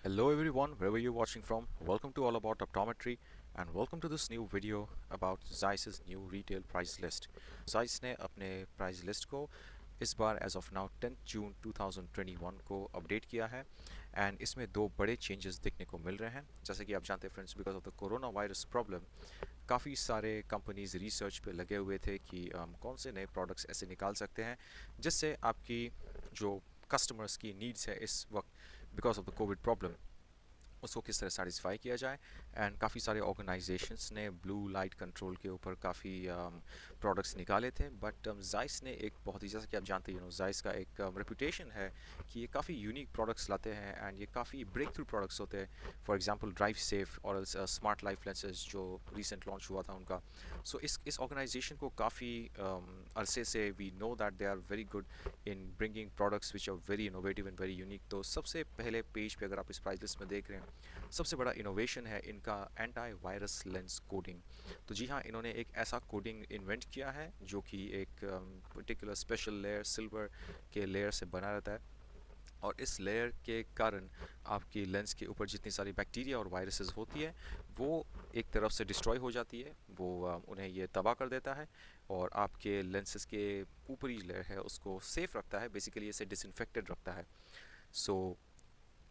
Hello everyone, wherever you're watching from, welcome to All About Optometry and welcome to this new video about Zeiss's new retail price list. Zeiss ने अपने price list को इस बार as of now 10 जून 2021 को update किया है and इसमें दो बड़े चेंजेस देखने को मिल रहे हैं। जैसे कि आप जानते हैं friends, because of the corona virus problem काफ़ी सारे कंपनीज रिसर्च पे लगे हुए थे कि कौन से नए प्रोडक्ट्स ऐसे निकाल सकते हैं जिससे आपकी जो कस्टमर्स की नीड्स है इस वक्त because of the Covid problem उसको किस तरह सेटिस्फाई किया जाए। एंड काफ़ी सारे ऑर्गेनाइजेशंस ने ब्लू लाइट कंट्रोल के ऊपर काफ़ी प्रोडक्ट्स निकाले थे, बट जाइस ने एक बहुत ही, जैसा कि आप जानते हैं जाइस का एक रेपुटेशन है कि ये काफ़ी यूनिक प्रोडक्ट्स लाते हैं एंड ये काफ़ी ब्रेक थ्रू प्रोडक्ट्स होते हैं। फॉर एग्जांपल ड्राइव सेफ और स्मार्ट लाइफ लेंसेज जो रिसेंट लॉन्च हुआ था उनका। सो इस ऑर्गेनाइजेशन को काफ़ी अरसे से we know that they are very good in bringing products which are very innovative and very unique. तो सबसे पहले पेज पे अगर आप इस प्राइस लिस्ट में देख रहे हैं, सबसे बड़ा इनोवेशन है इनका एंटी वायरस लेंस कोडिंग। तो जी हाँ, इन्होंने एक ऐसा कोडिंग इन्वेंट किया है जो कि एक पर्टिकुलर स्पेशल लेयर सिल्वर के लेयर से बना रहता है और इस लेयर के कारण आपकी लेंस के ऊपर जितनी सारी बैक्टीरिया और वायरसेस होती है वो एक तरफ से डिस्ट्रॉय हो जाती है, वो उन्हें ये तबाह कर देता है और आपके लेंसेस के ऊपरी लेयर है उसको सेफ रखता है, बेसिकली इसे डिसइंफेक्टेड रखता है। So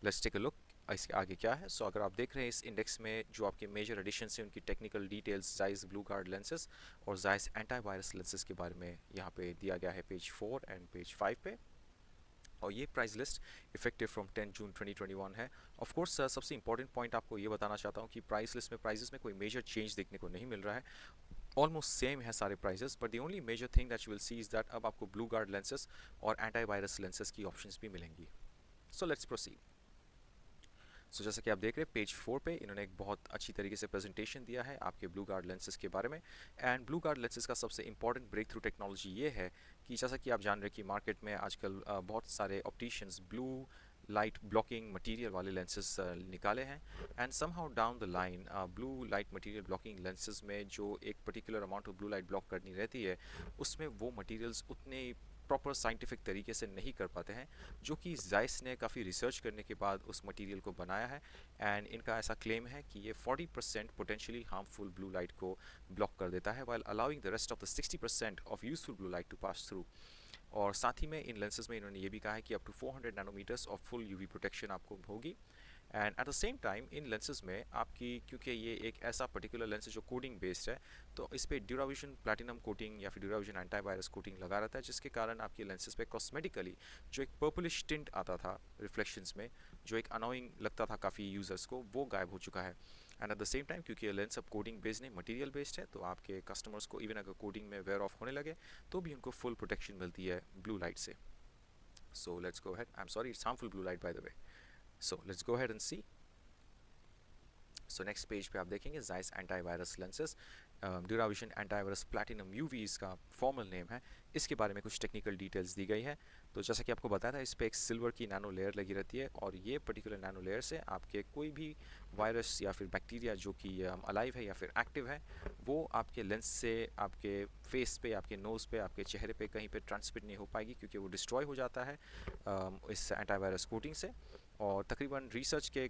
let's take a look इसके आगे क्या है। सो अगर आप देख रहे हैं इस इंडेक्स में जो आपके मेजर एडिशन है उनकी technical details Zeiss blue guard lenses और जाइस एंटी वायरस लेंसेज के बारे में यहाँ पे दिया गया है पेज 4 एंड पेज 5 पे। और ये प्राइस लिस्ट इफेक्टिव फ्रॉम 10 जून 2021 है। ऑफ कोर्स सबसे इंपॉर्टेंट पॉइंट आपको ये बताना चाहता हूँ कि प्राइस लिस्ट में प्राइजेस में कोई मेजर चेंज देखने को नहीं मिल रहा है, ऑलमोस्ट सेम है सारे prices, but the only major thing that you will see is that अब आपको ब्लू गार्ड लेंसेज और एंटी वायरस लेंसेज की ऑप्शंस भी मिलेंगी। So let's proceed. सो जैसा कि आप देख रहे हैं पेज 4 पे इन्होंने एक बहुत अच्छी तरीके से प्रेजेंटेशन दिया है आपके ब्लू गार्ड लेंसेज के बारे में। एंड ब्लू गार्ड लेंसेज का सबसे इंपॉर्टेंट ब्रेक थ्रू टेक्नोलॉजी ये है कि जैसा कि आप जान रहे हैं कि मार्केट में आजकल बहुत सारे opticians blue light blocking material वाले लेंसेज निकाले हैं and somehow down the line blue light material blocking lenses में जो एक particular amount of blue light block करनी रहती है उसमें वो मटेरियल्स उतने प्रॉपर साइंटिफिक तरीके से नहीं कर पाते हैं, जो कि जाइस ने काफ़ी रिसर्च करने के बाद उस मटेरियल को बनाया है। एंड इनका ऐसा क्लेम है कि ये 40% पोटेंशियली हार्मफुल ब्लू लाइट को ब्लॉक कर देता है while allowing the rest of the 60% of useful blue light to pass through. और साथ ही में इन लेंसेज में इन्होंने ये भी कहा है कि up to 400 nanometers of full UV protection आपको होगी। And at the same time इन लेंसेज में आपकी, क्योंकि ये एक ऐसा पर्टिकुलर लेंस है जो कोडिंग बेस्ड है, तो इस पर ड्यूराविजन प्लैटिनम कोटिंग या फिर ड्यूराविजन एंटीवायरस कोटिंग लगा रहता है, जिसके कारण आपके लेंसेज पे कॉस्मेटिकली जो एक पर्पलिश टिंट आता था रिफ्लेक्शंस में, जो एक अनोइंग लगता था काफ़ी यूज़र्स को, वो गायब हो चुका है। And at the same time क्योंकि ये लेंस अब कोडिंग बेस्ड नहीं मटेरियल बेस्ड है, तो आपके कस्टमर्स को इवन अगर कोडिंग में वेयर ऑफ होने लगे तो भी उनको फुल प्रोटेक्शन मिलती है ब्लू लाइट से। So let's go ahead, I am sorry it's harmful blue light by the way. So let's go ahead and see. So next page पे आप देखेंगे Zeiss antivirus lenses, DuraVision antivirus platinum UV इसका formal name है। इसके बारे में कुछ technical details दी गई है। तो जैसा कि आपको बताया था, इस पर एक सिल्वर की नैनो लेयर लगी रहती है और ये पर्टिकुलर नैनो लेयर से आपके कोई भी वायरस या फिर बैक्टीरिया जो कि अलाइव है या फिर एक्टिव है, वो आपके लेंस से आपके फेस पे, आपके नोज़ पे, आपके चेहरे पे कहीं पे ट्रांसमिट नहीं हो पाएगी, क्योंकि वो डिस्ट्रॉय हो जाता है इस एंटीवायरस कोटिंग से। और तकरीबन रिसर्च के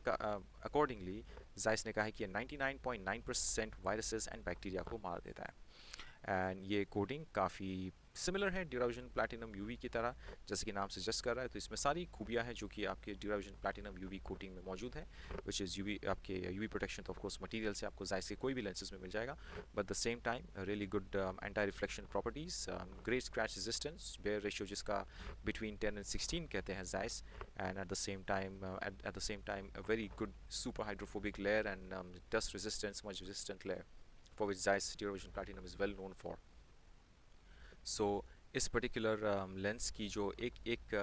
अकॉर्डिंगली जाइस ने कहा है कि ये 99.9% वायरसेस एंड बैक्टीरिया को मार देता है। एंड ये कोडिंग काफ़ी सिमिलर है ड्यूराविजन प्लैटिनम यूवी की तरह, जैसे कि नाम सजेस्ट कर रहा है। तो इसमें सारी खूबियाँ हैं जो कि आपके ड्यूराविजन प्लैटिनम यूवी कोटिंग में मौजूद है, विच इज़ यूवी आपके यूवी प्रोटेक्शन तो ऑफ कोर्स मटेरियल से आपको जाइस के कोई भी लेंसेज में मिल जाएगा, but the same time really good anti reflection properties, great scratch resistance, Bayer ratio जिसका बिटवीन 10 एंड 16 कहते हैं Zeiss, and at the same time a very good super hydrophobic layer and dust resistance much resistant layer for which Zeiss Stereo Platinum is well known for. सो इस particular lens की जो एक एक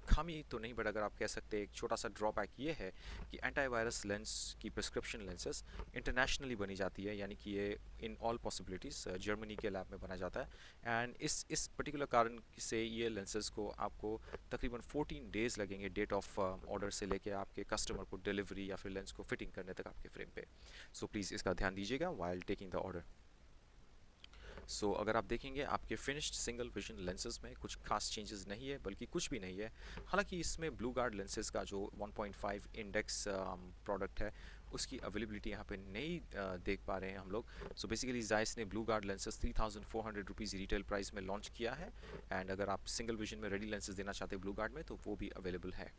खामी तो नहीं, बट अगर आप कह सकते हैं एक छोटा सा ड्रॉबैक ये है कि एंटीवायरस लेंस की प्रिस्क्रिप्शन लेंसेज इंटरनेशनली बनी जाती है, यानी कि ये इन ऑल पॉसिबिलिटीज़ जर्मनी के लैब में बना जाता है। एंड इस पर्टिकुलर कारण से ये लेंसेज को आपको तकरीबन 14 डेज़ लगेंगे डेट ऑफ ऑर्डर से लेके आपके कस्टमर को डिलीवरी या फिर लेंस को फिटिंग करने तक आपके फ्रेम पे। सो प्लीज़ इसका ध्यान दीजिएगा वाइल टेकिंग द ऑर्डर। अगर आप देखेंगे आपके फिनिश्ड सिंगल विजन लेंसेज में कुछ खास चेंजेस नहीं है, बल्कि कुछ भी नहीं है। हालांकि इसमें ब्लू गार्ड लेंसेज का जो 1.5 इंडेक्स प्रोडक्ट है उसकी अवेलेबिलिटी यहाँ पे नहीं देख पा रहे हैं हम लोग। बेसिकली जायस ने blue guard lenses 3400 rupees retail price में लॉन्च किया है। एंड अगर आप सिंगल विजन में रेडी लेंसेज देना चाहते हैं ब्लू गार्ड में, तो वो भी अवेलेबल है।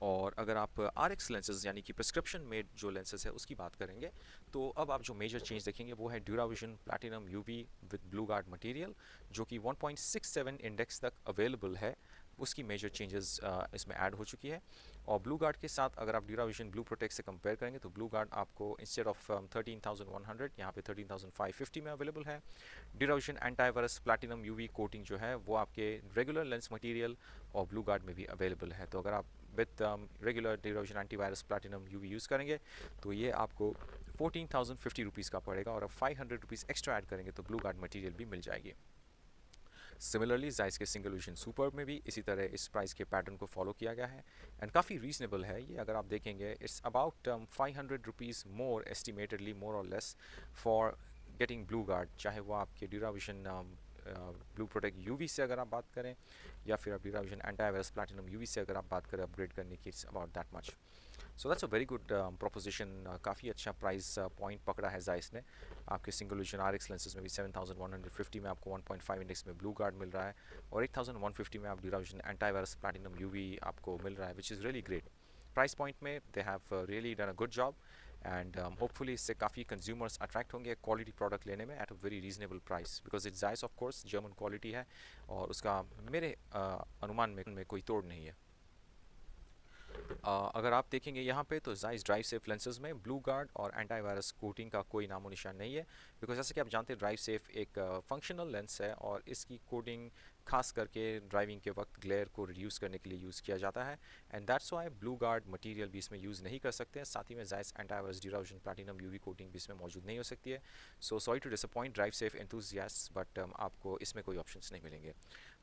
और अगर आप आर एक्स लेंसेज यानी कि प्रिस्क्रिप्शन मेड जो लेंसेज है उसकी बात करेंगे, तो अब आप जो मेजर चेंज देखेंगे वो है DuraVision platinum UV with blue guard material, जो कि 1.67 इंडेक्स तक अवेलेबल है। उसकी मेजर चेंजेस इसमें ऐड हो चुकी है। और ब्लू गार्ड के साथ अगर आप ड्यूराविजन ब्लू प्रोटेक्ट से कंपेयर करेंगे, तो ब्लू गार्ड आपको इंस्टेड ऑफ 13,100 यहाँ पे 13,550 में अवेलेबल है। DuraVision antivirus platinum UV coating जो है वो आपके रेगुलर लेंस मटेरियल और ब्लू गार्ड में भी अवेलेबल है। तो अगर आप with regular DuraVision antivirus platinum UV use करेंगे तो ये आपको 14,050 रुपीज़ का पड़ेगा, और अब 500 रुपीज़ एक्स्ट्रा ऐड करेंगे तो ब्लू गार्ड मटेरियल भी मिल जाएगी। सिमिलरली जायस के सिंगल विजन सुपर में भी इसी तरह इस प्राइस के पैटर्न को फॉलो किया गया है, एंड काफ़ी रीजनेबल है ये। अगर आप देखेंगे इट्स अबाउट 500 रुपीज़ मोर एस्टिमेटेडली, मोर और less, for getting blue guard, चाहे वो आपके ड्यूराविजन ब्लू प्रोटेक्ट यूवी से अगर आप बात करें, या फिर आप ड्यूराविजन एंटीवायरस प्लैटिनम यूवी से अगर आप बात करें अपग्रेड करने की, it's about that much. So that's a very good proposition. काफ़ी अच्छा प्राइस पॉइंट पकड़ा है जायस ने। आपके single vision R X lenses में भी 7,150 में आपको 1.5 इंडेक्स में ब्लू गार्ड मिल रहा है, और 8,150 में आप ड्यूराविजन एंटीवायरस प्लैटिनम यूवी आपको मिल रहा है, which is really great. Price point में they have really done a good job, and hopefully इससे काफ़ी कंज्यूमर्स अट्रैक्ट होंगे क्वालिटी प्रोडक्ट लेने में at a very reasonable price, because it's Zeiss of course German quality है, और उसका मेरे अनुमान में कोई तोड़ नहीं है। अगर आप देखेंगे यहाँ पे, तो जायस ड्राइव सेफ लेंसेज में ब्लू गार्ड और एंटीवायरस कोटिंग का कोई नामो निशान नहीं है, बिकॉज जैसे कि आप जानते हैं ड्राइव सेफ एक फंक्शनल लेंस है, और इसकी कोटिंग खास करके ड्राइविंग के वक्त ग्लेयर को रिड्यूस करने के लिए यूज़ किया जाता है, and that's why blue guard material भी इसमें यूज़ नहीं कर सकते हैं। साथ ही में Zeiss antivirus DuraVision platinum UV coating भी इसमें मौजूद नहीं हो सकती है। So sorry to disappoint drive safe enthusiasts, but आपको इसमें कोई ऑप्शंस नहीं मिलेंगे।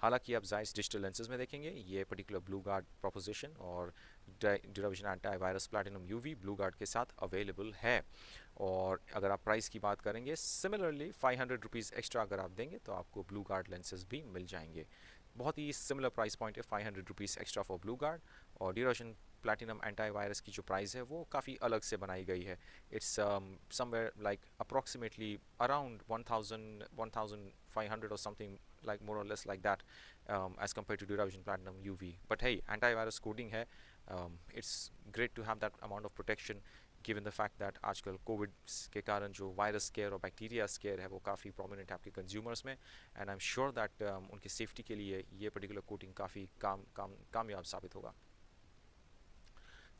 हालांकि आप जायस डिजिटल लेंसेज में देखेंगे ये पर्टिकुलर ब्लू गार्ड प्रोपोजिशन और DuraVision antivirus platinum UV blue guard के साथ अवेलेबल है। और अगर आप प्राइस की बात करेंगे, सिमिलरली 500 रुपीज़ एक्स्ट्रा अगर आप देंगे तो आपको ब्लू गार्ड लेंसेज भी मिल जाएंगे। बहुत ही सिमिलर प्राइस पॉइंट है, 500 rupees extra for blue guard. और ड्यूरेशन प्लैटिनम एंटीवायरस की जो प्राइस है वो काफ़ी अलग से बनाई गई है। It's somewhere like approximately around 1,500 और something, like more or less like that, as compared to Duravision Platinum UV. But hey, antivirus coating है, it's great to have that amount of protection, given the fact that आजकल Covid के कारण जो virus square और bacteria square है वो काफ़ी prominent है आपके कंज्यूमर्स में, and I am sure that उनकी सेफ्टी के लिए ये पर्टिकुलर कोटिंग काफ़ी कामयाब साबित होगा।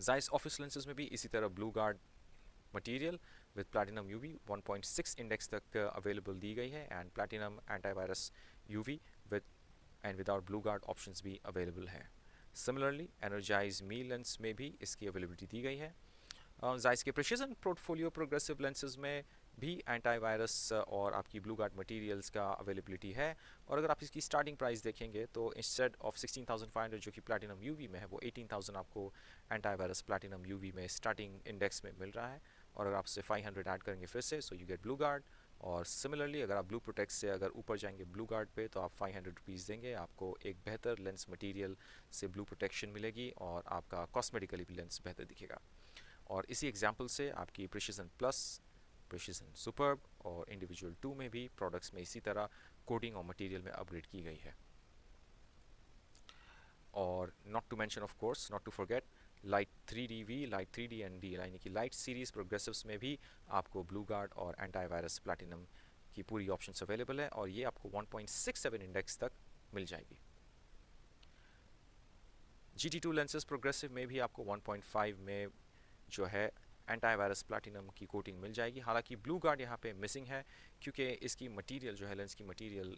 जायस ऑफिस लेंसेज में भी इसी तरह blue guard material with platinum UV 1.6 index तक अवेलेबल दी गई है, and platinum antivirus UV with and without blue guard options भी अवेलेबल है। सिमिलरली एनर्जाइज मी लेंस में भी इसकी अवेलेबिलिटी दी गई है। जायस के प्रिसिजन पोर्टफोलियो प्रोग्रेसिव लेंसेज में भी एंटीवायरस और आपकी ब्लू गार्ड मटेरियल्स का अवेलेबिलिटी है। और अगर आप इसकी स्टार्टिंग प्राइस देखेंगे तो इंस्टेड ऑफ 16,500 जो कि प्लैटिनम यूवी में है, वो 18,000 आपको एंटीवायरस प्लैटिनम यूवी में स्टार्टिंग इंडेक्स में मिल रहा है। और अगर आपसे 500 ऐड करेंगे फिर से, so you get blue guard. और सिमिलरली अगर आप ब्लू प्रोटेक्ट से अगर ऊपर जाएंगे ब्लू गार्ड पे, तो आप 500 रुपीज़ देंगे, आपको एक बेहतर लेंस मटेरियल से ब्लू प्रोटेक्शन मिलेगी, और आपका कॉस्मेटिकली भी लेंस बेहतर दिखेगा। और इसी एग्जाम्पल से आपकी प्रिसिजन प्लस, प्रिसिजन सुपर्ब और इंडिविजुअल 2 में भी प्रोडक्ट्स में इसी तरह कोडिंग और मटेरियल में अपग्रेड की गई है। और not to mention of course, not to forget light 3DV, light 3D and D, यानी कि लाइट सीरीज प्रोग्रेसिव्स में भी आपको ब्लू गार्ड और एंटीवायरस प्लैटिनम की पूरी ऑप्शंस अवेलेबल है, और ये आपको 1.67 इंडेक्स तक मिल जाएगी। GT2 लेंसेज प्रोग्रेसिव में भी आपको 1.5 में जो है एंटीवायरस प्लैटिनम की कोटिंग मिल जाएगी। हालांकि ब्लू गार्ड यहाँ पे मिसिंग है, क्योंकि इसकी मटेरियल जो है लेंस की मटेरियल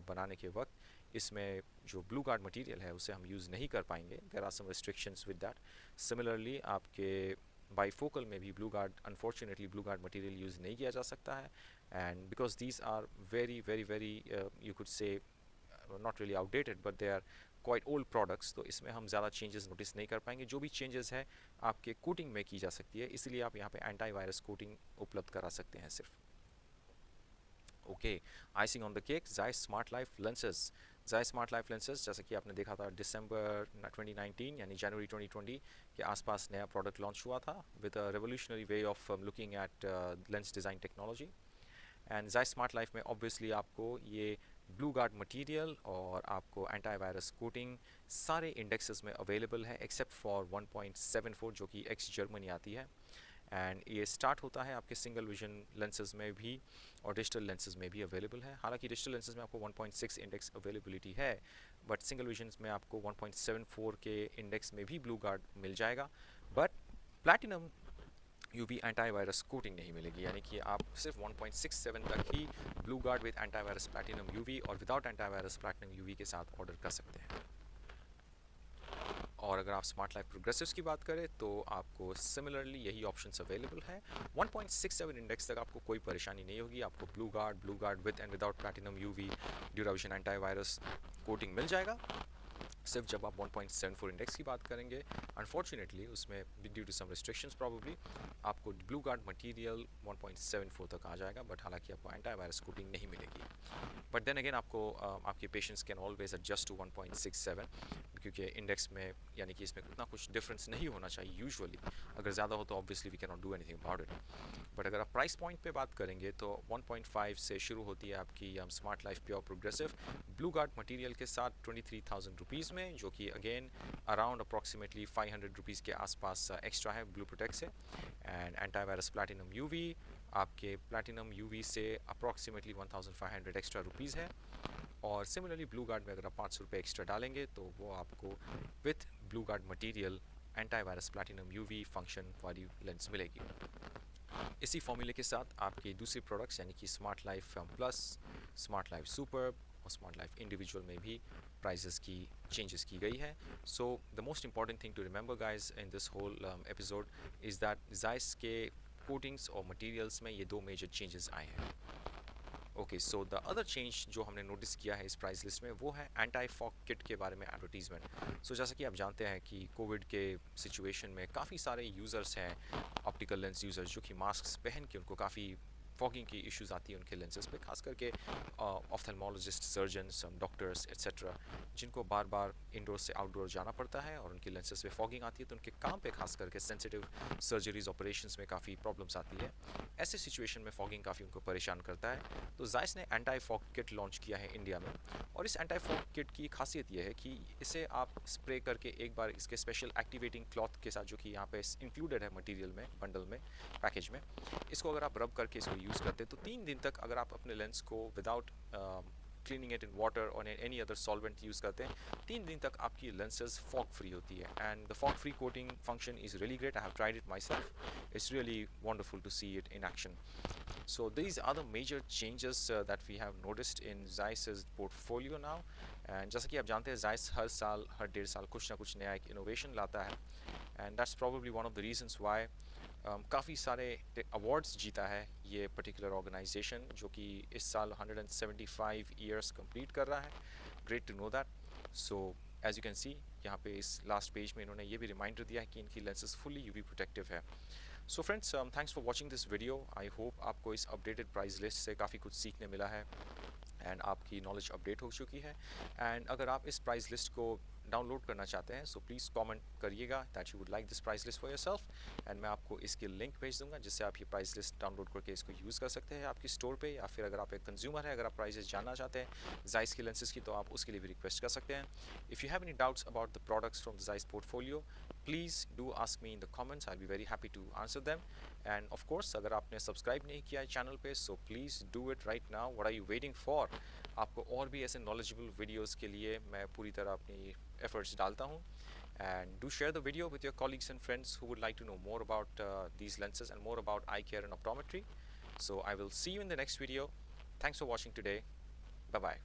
बनाने के वक्त इसमें जो ब्लू गार्ड मटेरियल है उसे हम यूज़ नहीं कर पाएंगे। There are some restrictions with that. Similarly आपके बाईफोकल में भी blue guard, unfortunately blue guard material use नहीं किया जा सकता है, and because these are very very very you could say not really outdated, but they are quite old products, तो इसमें हम ज़्यादा चेंजेस नोटिस नहीं कर पाएंगे। जो भी चेंजेस है आपके कोटिंग में की जा सकती है, इसलिए आप यहाँ पे एंटीवायरस कोटिंग उपलब्ध करा सकते हैं सिर्फ। Okay, icing on the cake, Zeiss smart life lenses. Zeiss smart life lenses, जैसा कि आपने देखा था दिसंबर 2019 यानी जनवरी 2020 के आसपास नया प्रोडक्ट लॉन्च हुआ था with a revolutionary way of looking at lens design technology. And Zeiss smart life में ऑब्वियसली आपको ये ब्लू गार्ड मटेरियल और आपको एंटीवायरस कोटिंग सारे इंडेक्सेस में अवेलेबल है एक्सेप्ट फॉर 1.74 जो कि एक्स जर्मनी आती है। एंड ये स्टार्ट होता है आपके सिंगल विजन लेंसेज में भी और डिजिटल लेंसेज में भी अवेलेबल है। हालांकि डिजिटल लेंसेज में आपको 1.6 इंडेक्स अवेलेबिलिटी है, बट सिंगल विजन में आपको 1.74 के इंडेक्स में भी ब्लू गार्ड मिल जाएगा। But platinum UV antivirus coating नहीं मिलेगी, यानी कि आप सिर्फ 1.67 तक ही blue guard with antivirus platinum UV और विदाउट एंटीवायरस प्लैटिनम यूवी के साथ ऑर्डर कर सकते हैं। और अगर आप स्मार्ट लाइफ प्रोग्रेसिव्स की बात करें तो आपको सिमिलरली यही ऑप्शंस अवेलेबल है। 1.67 इंडेक्स तक आपको कोई परेशानी नहीं होगी, आपको blue guard with and without platinum UV DuraVision antivirus coating मिल जाएगा। सिर्फ जब आप 1.74 इंडेक्स की बात करेंगे, अनफॉर्चुनेटली उसमें due to some restrictions probably आपको ब्लू गार्ड मटेरियल 1.74 तक आ जाएगा, बट हालांकि आपको एंटीवायरस कोटिंग नहीं मिलेगी। बट देन अगेन आपको आपके patients can always adjust to 1.67 क्योंकि इंडेक्स में यानी कि इसमें उतना कुछ डिफरेंस नहीं होना चाहिए यूजुअली। अगर ज़्यादा हो तो obviously we can not do anything about it. But अगर आप प्राइस पॉइंट पे बात करेंगे तो 1.5 से शुरू होती है आपकी smart life pure progressive blue guard material के साथ 23,000 रुपीज़ में, जो कि अगेन अराउंड अप्रॉक्सीमेटली 500 रुपीज़ के आसपास एक्स्ट्रा है ब्लू प्रोटेक्ट से। एंड एंटीवायरस प्लैटिनम यूवी आपके प्लैटिनम यूवी से अप्रॉक्सीमेटली 1,500 एक्स्ट्रा रुपीज़ है। और सिमिलरली ब्लू गार्ड में अगर आप 500 रुपये एक्स्ट्रा डालेंगे तो वो आपको with blue guard material antivirus platinum UV function वाली लेंस मिलेगी। इसी फॉर्मूले के साथ आपकी दूसरी प्रोडक्ट्स यानी कि smart life plus, smart life super और स्मार्ट लाइफ इंडिविजुअल में भी प्राइजेस की चेंजेस की गई है। So the most important thing to remember guys in this whole episode is that Zeiss के कोटिंग्स और मटेरियल्स में ये दो मेजर चेंजेस आए हैं। Okay, so the other change जो हमने नोटिस किया है इस प्राइस लिस्ट में वो है एंटी फॉग किट के बारे में एडवर्टीजमेंट। सो जैसा कि आप जानते हैं कि कोविड के सिचुएशन में काफ़ी सारे यूज़र्स हैं, ऑप्टिकल लेंस यूज़र्स, जो कि मास्क पहन के उनको काफ़ी फॉगिंग की इश्यूज आती है उनके लेंसेज पे, खास करके ऑफ्थेल्मोलॉजिस्ट, सर्जन्स, डॉक्टर्स एट्सेट्रा, जिनको बार बार इंडोर से आउटडोर जाना पड़ता है और उनके लेंसेज पे फॉगिंग आती है तो उनके काम पे खास करके सेंसिटिव सर्जरीज ऑपरेशंस में काफ़ी प्रॉब्लम्स आती है। ऐसे सिचुएशन में फॉगिंग काफ़ी उनको परेशान करता है। तो Zeiss ने एंटी फॉग किट लॉन्च किया है इंडिया में, और इस एंटी फॉग किट की खासियत यह है कि इसे आप स्प्रे करके एक बार इसके स्पेशल एक्टिवेटिंग क्लॉथ के साथ, जो कि यहाँ पे इंक्लूडेड है मटेरियल में, बंडल में, पैकेज में, इसको अगर आप रब करके इसको यूज़ करते हैं तो 3 दिन तक अगर आप अपने लेंस को without cleaning it in water और एनी अदर सॉल्वेंट यूज़ करते हैं, 3 दिन तक आपकी लेंसेज फॉग फ्री होती है। And the fog free coating function is really great. I have tried it myself, it's really wonderful to see it in action. So these are the major changes that we have noticed in Zeiss's portfolio now. And जैसा कि आप जानते हैं Zeiss हर साल, हर 1.5 साल कुछ ना कुछ नया एक इनोवेशन लाता है, and that's probably one of the reasons why काफ़ी सारे अवार्ड्स जीता है ये पर्टिकुलर ऑर्गेनाइजेशन, जो कि इस साल 175 ईयर्स कंप्लीट कर रहा है। Great to know that. So as you can see यहाँ पे इस लास्ट पेज में इन्होंने ये भी रिमाइंडर दिया है कि इनकी लेंसेज फुली यूवी प्रोटेक्टिव है। So friends, thanks for watching this video. I hope आपको इस अपडेटेड प्राइस लिस्ट से काफ़ी कुछ सीखने मिला है एंड आपकी नॉलेज अपडेट हो चुकी है। एंड अगर आप इस प्राइस लिस्ट को डाउनलोड करना चाहते हैं सो प्लीज़ कमेंट करिएगा that you would like this price list for yourself, and मैं आपको इसकी लिंक भेज दूंगा जिससे आप ये प्राइस लिस्ट डाउनलोड करके इसको यूज़ कर सकते हैं आपकी स्टोर पे, या फिर अगर आप एक कंज्यूमर है, अगर आप प्राइसेस जानना चाहते हैं Zeiss की लेंसेज की, तो आप उसके लिए भी रिक्वेस्ट कर सकते हैं। If you have any doubts about the products from the Zeiss portfolio, please do ask me in the comments, I be very happy to answer them. And of course अगर आपने सब्सक्राइब नहीं किया है channel पे so please do it right now. What are you waiting for? आपको और भी ऐसे नॉलेजेबल वीडियोस के लिए मैं पूरी तरह अपनी एफर्ट्स डालता हूँ। And do share the video with your colleagues and friends who would like to know more about these lenses and more about eye care and optometry. So I will see you in the next video. Thanks for watching today. Bye bye.